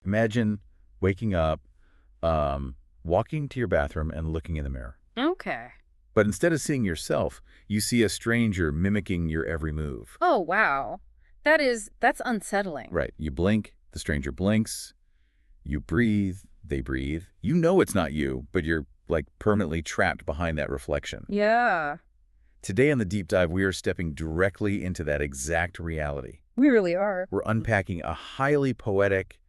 Imagine waking up, walking to your bathroom and looking in the mirror. Okay. But instead of seeing yourself, you see a stranger mimicking your every move. Oh, wow. That's unsettling. Right. You blink, the stranger blinks. You breathe, they breathe. You know it's not you, but you're like permanently trapped behind that reflection. Yeah, Today on the deep dive, we are stepping directly into that exact reality. we really are. We're unpacking a highly poetic,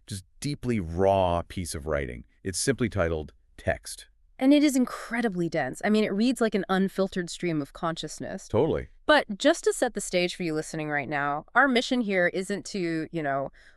just deeply raw piece of writing. It's simply titled Text. And it is incredibly dense. I mean, it reads like an unfiltered stream of consciousness. Totally. But just to set the stage for you listening right now, our mission here isn't to,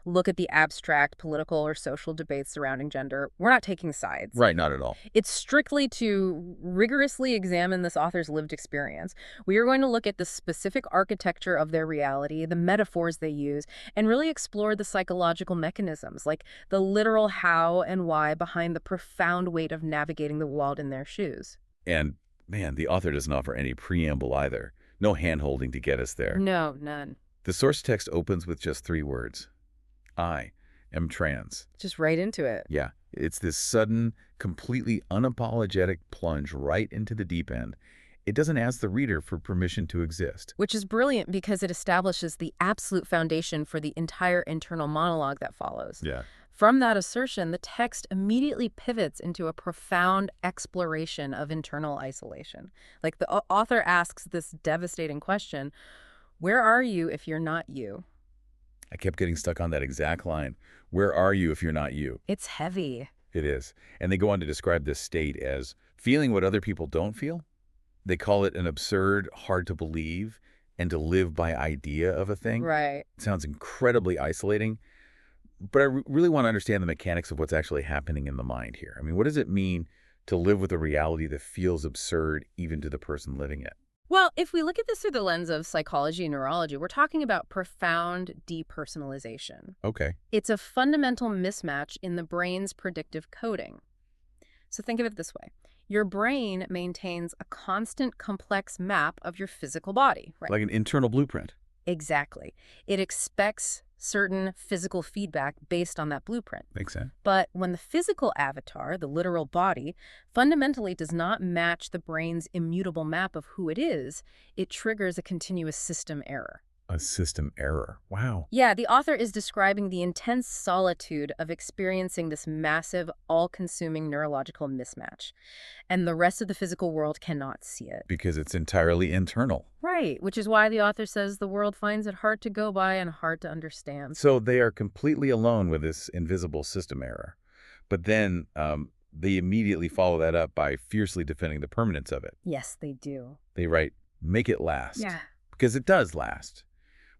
look at the abstract political or social debates surrounding gender. We're not taking sides. Right, not at all. It's strictly to rigorously examine this author's lived experience. We are going to look at the specific architecture of their reality, the metaphors they use, and really explore the psychological mechanisms, like the literal how and why behind the profound weight of navigating the world in their shoes. And, man, the author doesn't offer any preamble either. No hand-holding to get us there. No, none. The source text opens with just 3 words. I am trans. Just right into it. Yeah, it's this sudden, completely unapologetic plunge right into the deep end. It doesn't ask the reader for permission to exist. Which is brilliant because it establishes the absolute foundation for the entire internal monologue that follows. Yeah. From that assertion, the text immediately pivots into a profound exploration of internal isolation. Like the author asks this devastating question, where are you if you're not you? I kept getting stuck on that exact line. Where are you if you're not you? It's heavy. It is. And they go on to describe this state as feeling what other people don't feel. They call it an absurd, hard to believe, and to live by idea of a thing. Right. It sounds incredibly isolating. But I really want to understand the mechanics of what's actually happening in the mind here. I mean, what does it mean to live with a reality that feels absurd even to the person living it? Well, if we look at this through the lens of psychology and neurology, we're talking about profound depersonalization. Okay. It's a fundamental mismatch in the brain's predictive coding. So think of it this way. Your brain maintains a constant complex map of your physical body, right? Like an internal blueprint. Exactly. It expects certain physical feedback based on that blueprint. Makes sense. But when the physical avatar, the literal body, fundamentally does not match the brain's immutable map of who it is, it triggers a continuous system error. A system error. Wow. Yeah, the author is describing the intense solitude of experiencing this massive, all-consuming neurological mismatch. And the rest of the physical world cannot see it. Because it's entirely internal. Right, which is why the author says the world finds it hard to go by and hard to understand. So they are completely alone with this invisible system error. But then they immediately follow that up by fiercely defending the permanence of it. Yes, they do. They write, make it last. Yeah. Because it does last.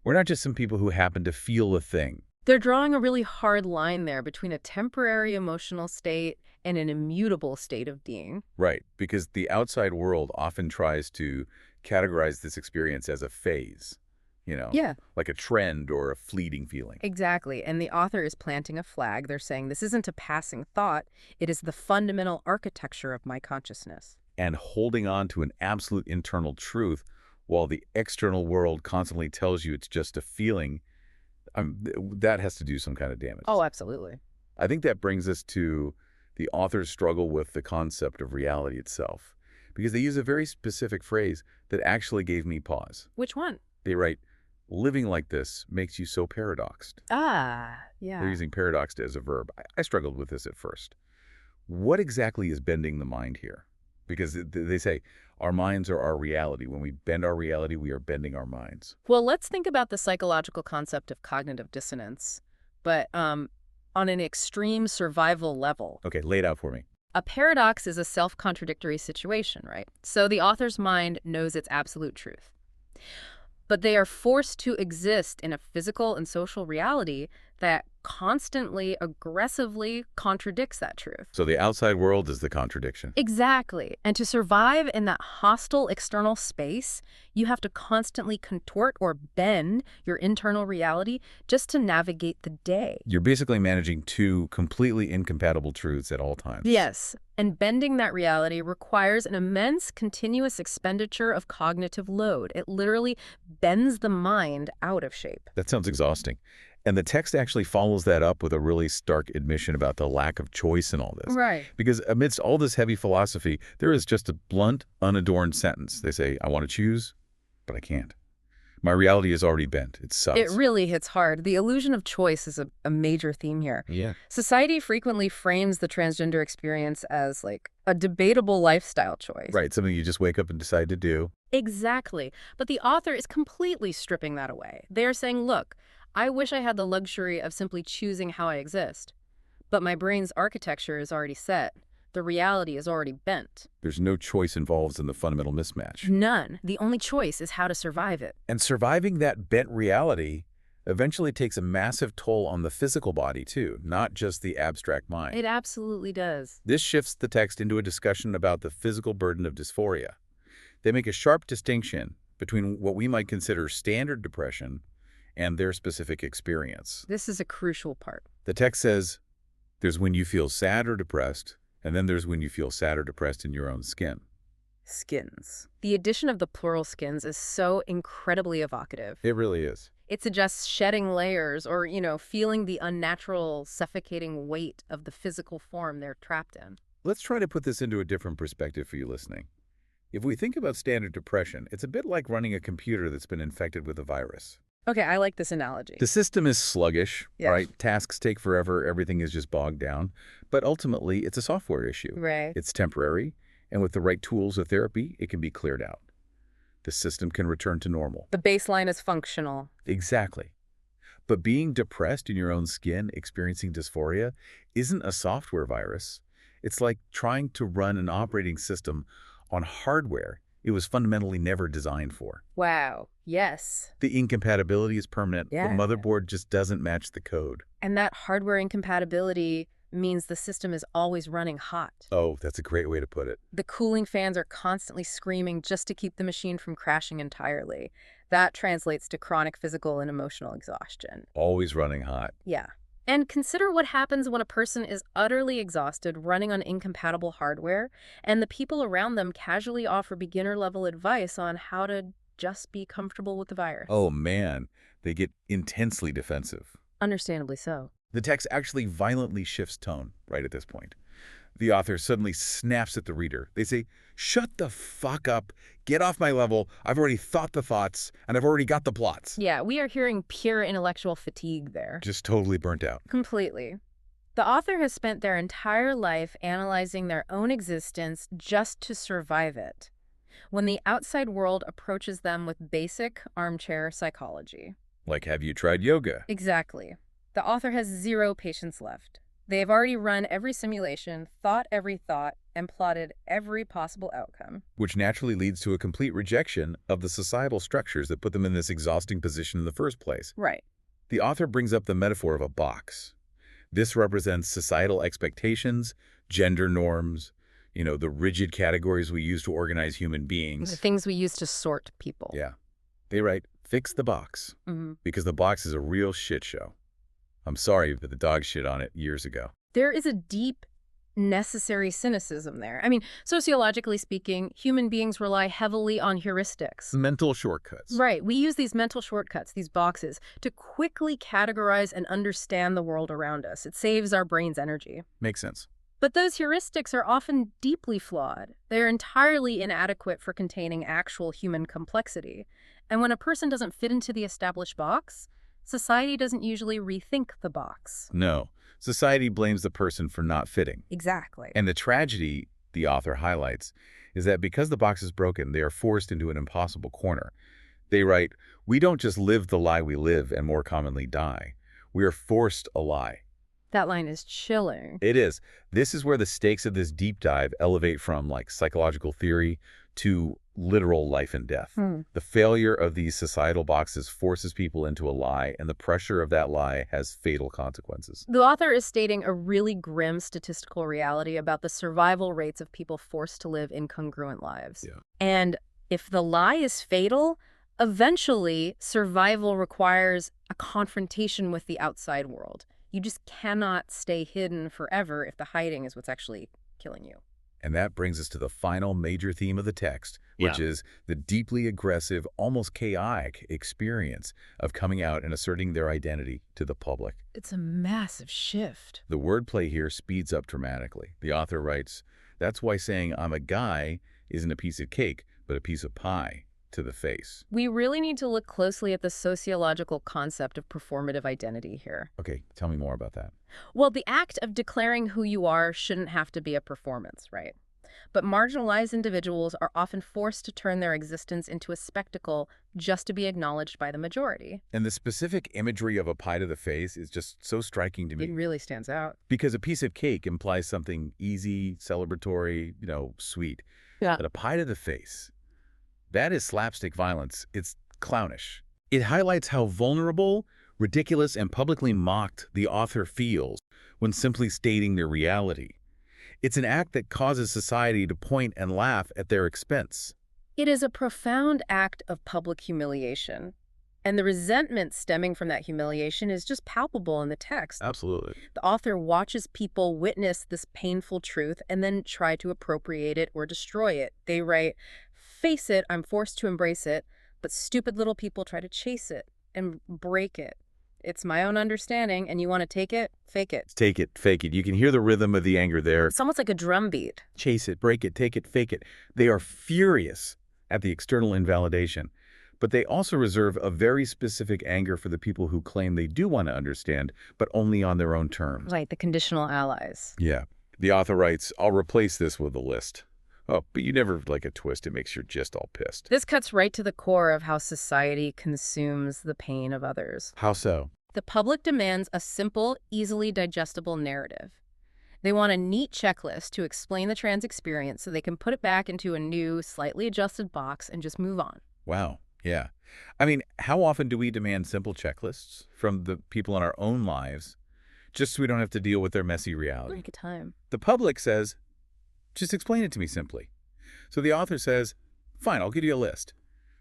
We're not just some people who happen to feel a thing. They're drawing a really hard line there between a temporary emotional state and an immutable state of being. Right, because the outside world often tries to categorize this experience as a phase, Yeah, like a trend or a fleeting feeling. exactly. And the author is planting a flag. They're saying this isn't a passing thought. It is the fundamental architecture of my consciousness. And holding on to an absolute internal truth while the external world constantly tells you it's just a feeling, that has to do some kind of damage. Oh, absolutely. I think that brings us to the author's struggle with the concept of reality itself, because they use a very specific phrase that actually gave me pause. Which one? They write, living like this makes you so paradoxed. Ah, yeah. They're using paradoxed as a verb. I struggled with this at first. What exactly is bending the mind here? Because they say our minds are our reality. When we bend our reality, we are bending our minds. Well, let's think about the psychological concept of cognitive dissonance, but on an extreme survival level. Okay, lay it out for me. A paradox is a self-contradictory situation, right? So the author's mind knows its absolute truth. But they are forced to exist in a physical and social reality that constantly, aggressively contradicts that truth. So the outside world is the contradiction. Exactly. And to survive in that hostile external space, you have to constantly contort or bend your internal reality just to navigate the day. You're basically managing 2 completely incompatible truths at all times. Yes. And bending that reality requires an immense continuous expenditure of cognitive load. It literally bends the mind out of shape. That sounds exhausting. And the text actually follows that up with a really stark admission about the lack of choice in all this. Right. Because amidst all this heavy philosophy, there is just a blunt, unadorned sentence. They say, I want to choose, but I can't. My reality is already bent. It It sucks. really hits hard. The illusion of choice is a major theme here. Yeah. Society frequently frames the transgender experience as like a debatable lifestyle choice. Right, something you just wake up and decide to do. Exactly. But the author is completely stripping that away. They are saying, look, I wish I had the luxury of simply choosing how I exist. But my brain's architecture is already set. The reality is already bent. There's no choice involved in the fundamental mismatch. None. The only choice is how to survive it. And surviving that bent reality eventually takes a massive toll on the physical body, too, not just the abstract mind. It absolutely does. This shifts the text into a discussion about the physical burden of dysphoria. They make a sharp distinction between what we might consider standard depression and their specific experience. This is a crucial part. The text says, there's when you feel sad or depressed, and then there's when you feel sad or depressed in your own skin. Skins. The addition of the plural skins is so incredibly evocative. It really is. It suggests shedding layers or, feeling the unnatural, suffocating weight of the physical form they're trapped in. Let's try to put this into a different perspective for you listening. If we think about standard depression, it's a bit like running a computer that's been infected with a virus. Okay, I like this analogy. The system is sluggish, Yeah. right? Tasks take forever, everything is just bogged down. But ultimately, it's a software issue. Right. It's temporary, and with the right tools of therapy, it can be cleared out. The system can return to normal. The baseline is functional. Exactly. But being depressed in your own skin, experiencing dysphoria, isn't a software virus. It's like trying to run an operating system on hardware it was fundamentally never designed for. Wow. Yes. The incompatibility is permanent. Yeah. The motherboard just doesn't match the code. And that hardware incompatibility means the system is always running hot. Oh, that's a great way to put it. The cooling fans are constantly screaming just to keep the machine from crashing entirely. That translates to chronic physical and emotional exhaustion. Always running hot. Yeah. And consider what happens when a person is utterly exhausted running on incompatible hardware, and the people around them casually offer beginner-level advice on how to just be comfortable with the virus. Oh man, they get intensely defensive. Understandably so. The text actually violently shifts tone right at this point. The author suddenly snaps at the reader. They say, shut the fuck up, get off my level, I've already thought the thoughts, and I've already got the plots. Yeah, we are hearing pure intellectual fatigue there. Just totally burnt out. Completely. The author has spent their entire life analyzing their own existence just to survive it, when the outside world approaches them with basic armchair psychology. Like, have you tried yoga? Exactly. The author has zero patience left. They have already run every simulation, thought every thought, and plotted every possible outcome. Which naturally leads to a complete rejection of the societal structures that put them in this exhausting position in the first place. Right. The author brings up the metaphor of a box. This represents societal expectations, gender norms, the rigid categories we use to organize human The beings. things we use to sort people. Yeah. They write, fix the box, because the box is a real shit show. I'm sorry, but the dog shit on it years ago. There is a deep, necessary cynicism there. I mean, sociologically speaking, human beings rely heavily on heuristics. Mental shortcuts. Right. We use these mental shortcuts, these boxes, to quickly categorize and understand the world around us. It saves our brain's energy. Makes sense. But those heuristics are often deeply flawed. They're entirely inadequate for containing actual human complexity. And when a person doesn't fit into the established box, society doesn't usually rethink the box. No. Society blames the person for not fitting. Exactly. And the tragedy, the author highlights, is that because the box is broken, they are forced into an impossible corner. They write, we don't just live the lie we live and more commonly die. We are forced a lie. That line is chilling. It is. This is where the stakes of this deep dive elevate from psychological theory to literal life and death. The failure of these societal boxes forces people into a lie, and the pressure of that lie has fatal consequences. The author is stating a really grim statistical reality about the survival rates of people forced to live incongruent lives. Yeah. And if the lie is fatal, eventually survival requires a confrontation with the outside world. You just cannot stay hidden forever if the hiding is what's actually killing you. And that brings us to the final major theme of the text, which Yeah. is the deeply aggressive, almost chaotic experience of coming out and asserting their identity to the public. It's a massive shift. The wordplay here speeds up dramatically. The author writes, "That's why saying I'm a guy isn't a piece of cake, but a piece of pie to the face." We really need to look closely at the sociological concept of performative identity here. Okay, tell me more about that. Well, the act of declaring who you are shouldn't have to be a performance, right? But marginalized individuals are often forced to turn their existence into a spectacle just to be acknowledged by the majority. And the specific imagery of a pie to the face is just so striking to It me. really stands out. Because a piece of cake implies something easy, celebratory, sweet. Yeah. But a pie to the face, that is slapstick violence. It's clownish. It highlights how vulnerable, ridiculous, and publicly mocked the author feels when simply stating their reality. It's an act that causes society to point and laugh at their expense. It is a profound act of public humiliation. And the resentment stemming from that humiliation is just palpable in the text. Absolutely. The author watches people witness this painful truth and then try to appropriate it or destroy it. They write, "Face it, I'm forced to embrace it, but stupid little people try to chase it and break it. It's my own understanding, and you want to take it? Fake it." Take it, fake it. You can hear the rhythm of the anger there. It's almost like a drum beat. Chase it, break it, take it, fake it. They are furious at the external invalidation. But they also reserve a very specific anger for the people who claim they do want to understand, but only on their own terms. Right, the conditional allies. Yeah. The author writes, "I'll replace this with a list." Oh, but you never like a twist. It makes you just all pissed. This cuts right to the core of how society consumes the pain of others. How so? The public demands a simple, easily digestible narrative. They want a neat checklist to explain the trans experience so they can put it back into a new, slightly adjusted box and just move on. Wow. Yeah. I mean, how often do we demand simple checklists from the people in our own lives just so we don't have to deal with their messy reality? Take a time. The public says, "Just explain it to me simply." So the author says, "Fine, I'll give you a list."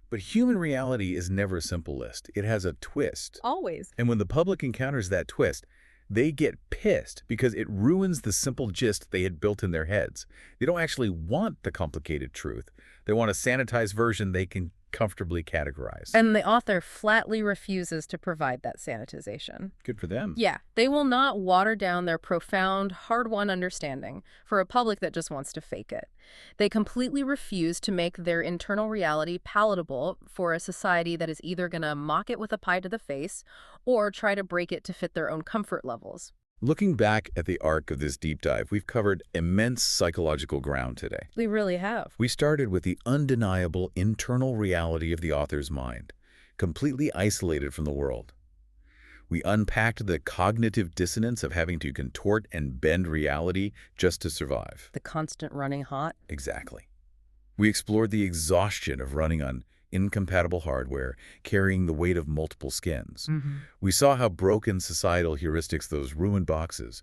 But human reality is never a simple list. It has a twist. Always. And when the public encounters that twist, they get pissed because it ruins the simple gist they had built in their heads. They don't actually want the complicated truth. They want a sanitized version they can comfortably categorize. And the author flatly refuses to provide that sanitization. Good for them. Yeah, they will not water down their profound, hard-won understanding for a public that just wants to fake it. They completely refuse to make their internal reality palatable for a society that is either going to mock it with a pie to the face or try to break it to fit their own comfort levels. Looking back at the arc of this deep dive, we've covered immense psychological ground today. We really have. We started with the undeniable internal reality of the author's mind, completely isolated from the world. We unpacked the cognitive dissonance of having to contort and bend reality just to survive. The constant running hot. Exactly. We explored the exhaustion of running on incompatible hardware, carrying the weight of multiple skins. We saw how broken societal heuristics, those ruined boxes,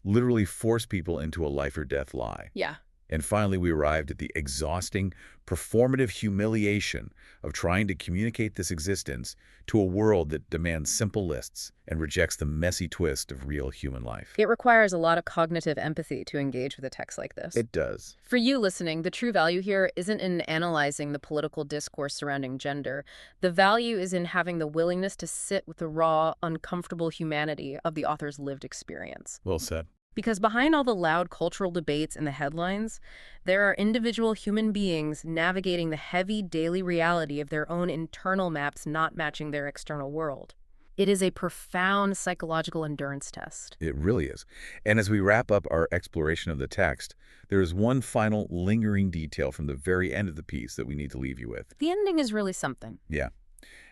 literally force people into a life or death lie. Yeah. And finally, we arrived at the exhausting, performative humiliation of trying to communicate this existence to a world that demands simple lists and rejects the messy twist of real human life. It requires a lot of cognitive empathy to engage with a text like this. It does. For you listening, the true value here isn't in analyzing the political discourse surrounding gender. The value is in having the willingness to sit with the raw, uncomfortable humanity of the author's lived experience. Well said. Because behind all the loud cultural debates and the headlines, there are individual human beings navigating the heavy daily reality of their own internal maps not matching their external world. It is a profound psychological endurance test. It really is. And as we wrap up our exploration of the text, there is one final lingering detail from the very end of the piece that we need to leave you with. The ending is really something. Yeah.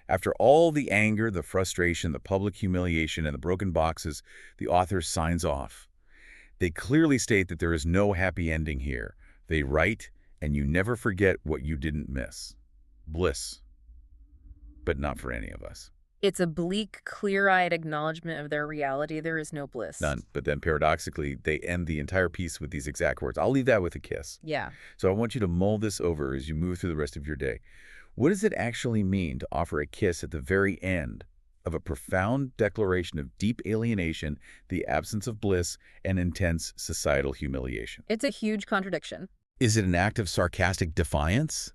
After all the anger, the frustration, the public humiliation, and the broken boxes, the author signs off. They clearly state that there is no happy ending here. They write, and you never forget what you didn't miss. Bliss. But not for any of us. It's a bleak, clear-eyed acknowledgement of their reality. There is no bliss. None. But then paradoxically, they end the entire piece with these exact words. I'll leave that with a kiss. Yeah. So I want you to mull this over as you move through the rest of your day. What does it actually mean to offer a kiss at the very end of a profound declaration of deep alienation, the absence of bliss, and intense societal humiliation. It's a huge contradiction. Is it an act of sarcastic defiance?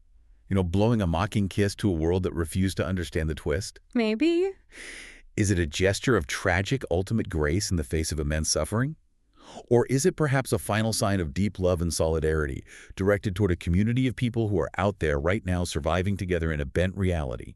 Blowing a mocking kiss to a world that refused to understand the twist? Maybe. Is it a gesture of tragic ultimate grace in the face of immense suffering? Or is it perhaps a final sign of deep love and solidarity, directed toward a community of people who are out there right now surviving together in a bent reality?